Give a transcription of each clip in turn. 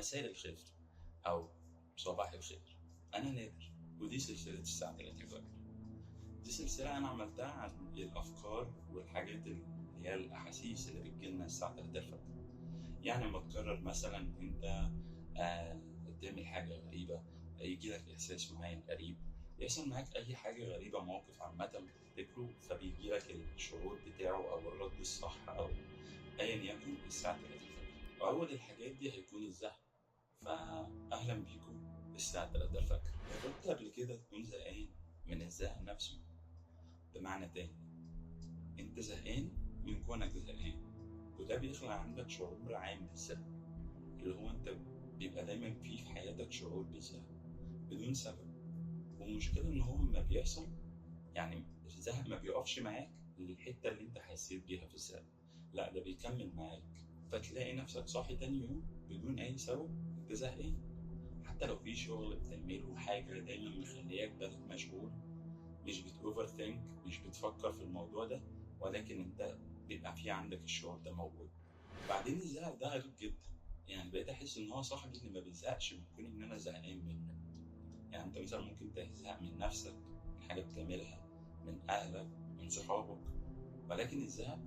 مساء الخير أو صباح الخير، أنا نادر ودي سلسلة الساعة 3 الفجر. دي سلسلة أنا عملتها عن الأفكار والحاجات اللي هي الأحاسيس اللي بتجيلنا الساعة 3 الفجر. يعني لما تقرر مثلا إن أنت تعمل حاجة غريبة، يجيلك إحساس معين غريب، يحصل معاك أي حاجة غريبة، موقف عامة بتفتكره فبيجيلك الشعور بتاعه أو الرد الصح أو أيا يكن الساعة 3 الفجر. وأول الحاجات دي هيكون الزهق. فأهلا بيكم الساعة 3 الفجر. جربت قبل كده تكون زهقان من الزهق نفسه؟ بمعنى تاني، أنت زهقان من كونك زهقان، وده بيخلق عندك شعور عام بالزهق، اللي هو أنت بيبقى دايما في حياتك شعور بالزهق بدون سبب. والمشكلة إن هو ما بيحصل، يعني الزهق ما بيقفش معاك للحتة اللي أنت حسيت بيها في الزهق، لا ده بيكمل معاك، فتلاقي نفسك صاحي تاني يوم بدون أي سبب أنت زهقان. حتى لو في شغل بتعمله، حاجة دايما مخلياك بالك مشغول، مش بتوفر ثينك، مش بتفكر في الموضوع ده، ولكن انت بيبقى في عندك الشعور ده موجود. بعدين الزهق ده غريب جدا، يعني بقيت احس ان هو صاحبي اللي ما بيزهقش من كون ان انا زهقان منه. يعني انت مثلا ممكن تزهق من نفسك، من حاجة بتعملها، من اهلك، من صحابك، ولكن الزهق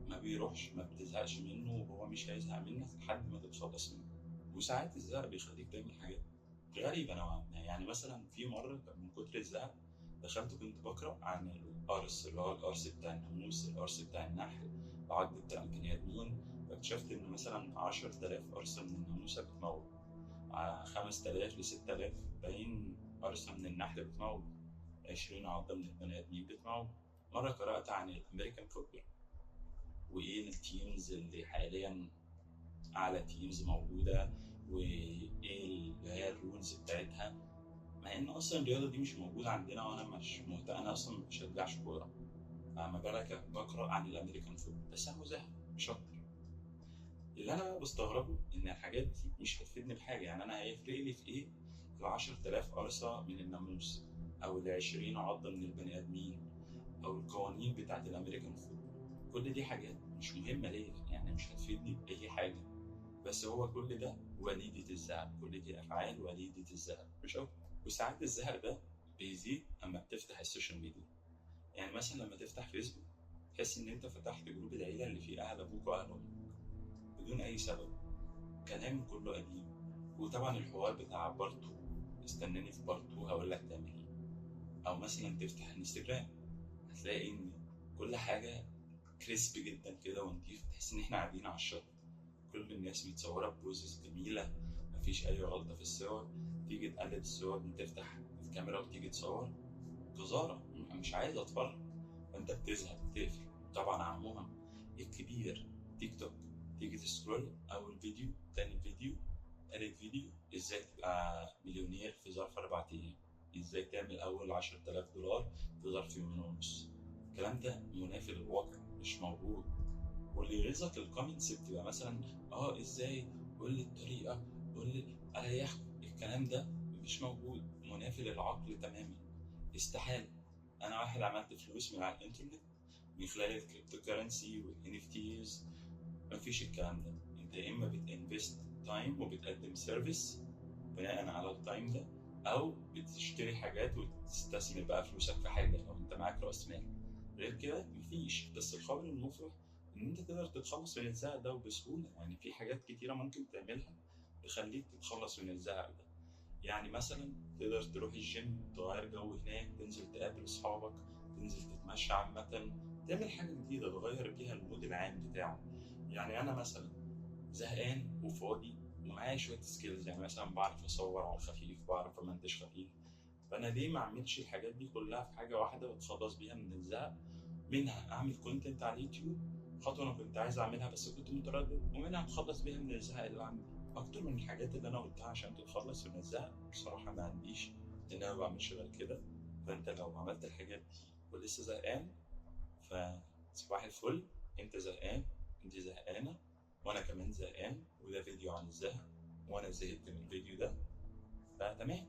ما بيروحش، ما بتزهقش منه وهو مش هيزهق منك لحد ما تتخلص منه. وساعات الزهق بيخليك تعمل حاجات غريبة نوعا ما. يعني مثلا في مرة كان من كتر الزهق دخلت كنت بقرأ عن القرص، اللي هو القرص بتاع الناموس، القرص بتاع النحل، العض بتاع البني آدمين. فاكتشفت إن مثلا 10,000 قرصة من الناموسة بتموت، 5,000 ل6,000 باين قرصة من النحل بتموت، 20 عضة من البني آدمين بتموت. مرة قرأت عن الأمريكان فوتبول وإيه التيمز اللي حاليا أعلى تيمز موجودة، وإيه اللي هي الرولز بتاعتها، مع إن أصلا الرياضة دي مش موجودة عندنا وأنا مش مهتم، أنا أصلا ما بشجعش كورة، فما بالك بقرأ عن الأمريكان فوتبول. بس أنا زهق مش أكتر. اللي أنا بقى بستغربه إن الحاجات دي مش هتفيدني بحاجة. يعني أنا هيفرق لي في إيه ال10,000 قرصة من الناموس، أو ال20 عضة من البني آدمين، أو القوانين بتاعت الأمريكان فوتبول؟ كل دي حاجات مش مهمة ليا، يعني مش هتفيدني بأي حاجة. بس هو كل ده وليدة الزهق، كل دي أفعال وليدة الزهق مش أكتر. وساعات الزهق ده بيزيد أما بتفتح السوشيال ميديا. يعني مثلا لما تفتح فيسبوك تحس إن أنت فتحت جروب العيلة اللي فيه أهل أبوك وأهل أمك بدون أي سبب، كلام كله قديم. وطبعا الحوار بتاع بارتو، استناني في بارتو هقول لك تعمل إيه. أو مثلا تفتح انستجرام هتلاقي إن كل حاجة كريسب جدا كده ونضيف، تحس إن إحنا قاعدين على الشط، كل الناس متصورة ببوزز جميلة، مفيش أي غلطة في الصور. تيجي تقلب الصور دي، تفتح الكاميرا وتيجي تصور، جزارة، مش عايز أتفرج. فأنت بتزهق بتقفل. طبعا عموما الكبير تيك توك، تيجي تسكرول أول فيديو، تاني فيديو، تالت فيديو، إزاي تبقى مليونير في ظرف 4 أيام، إزاي تعمل أول 10,000 دولار في ظرف يومين ونص. الكلام ده منافي للواقع، مش موجود. واللي يغيظك الكومنتس بتبقى مثلا ازاي، قول لي الطريقه، قول لي اريحك. الكلام ده مش موجود، منافي للعقل تماما، استحاله. انا واحد عملت فلوس من على الانترنت من خلال الكريبتو كرنسي والان اف تيز. مفيش الكلام ده. انت يا اما بتنفست تايم وبتقدم سيرفيس بناء على التايم ده، او بتشتري حاجات وتستثمر بقى فلوسك في حاجه لو انت معاك راس مال. غير كده مفيش. بس الخبر المفرح ان انت تقدر تتخلص من الزهق ده وبسهوله. يعني في حاجات كتيره ممكن تعملها تخليك تتخلص من الزهق ده. يعني مثلا تقدر تروح الجيم، تغير جو هناك، تنزل تقابل اصحابك، تنزل تتمشى عامه، تعمل حاجه جديده تغير بيها المود العام بتاعك. يعني انا مثلا زهقان وفاضي ومعايا شويه سكيلز، يعني مثلا بعرف اصور على الخفيف، بعرف امنتج خفيف، فانا ليه ما اعملش الحاجات دي كلها في حاجه واحده واتخلص بيها من الزهق؟ منها اعمل كونتنت على اليوتيوب، خطوه انا كنت عايز اعملها بس كنت متردد، ومنها اتخلص بيها من الزهق اللي عندي. اكتر من الحاجات اللي انا قلتها عشان تتخلص من الزهق بصراحه ما عنديش، لان انا ما بعملش غير كده. فانت لو عملت الحاجات دي ولسه زهقان، فصباح الفل، انت زهقان، انت زهقانه، وانا كمان زهقان، وده فيديو عن الزهق، وانا زهقت من الفيديو ده، فتمام،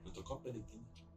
نتقبل الدنيا.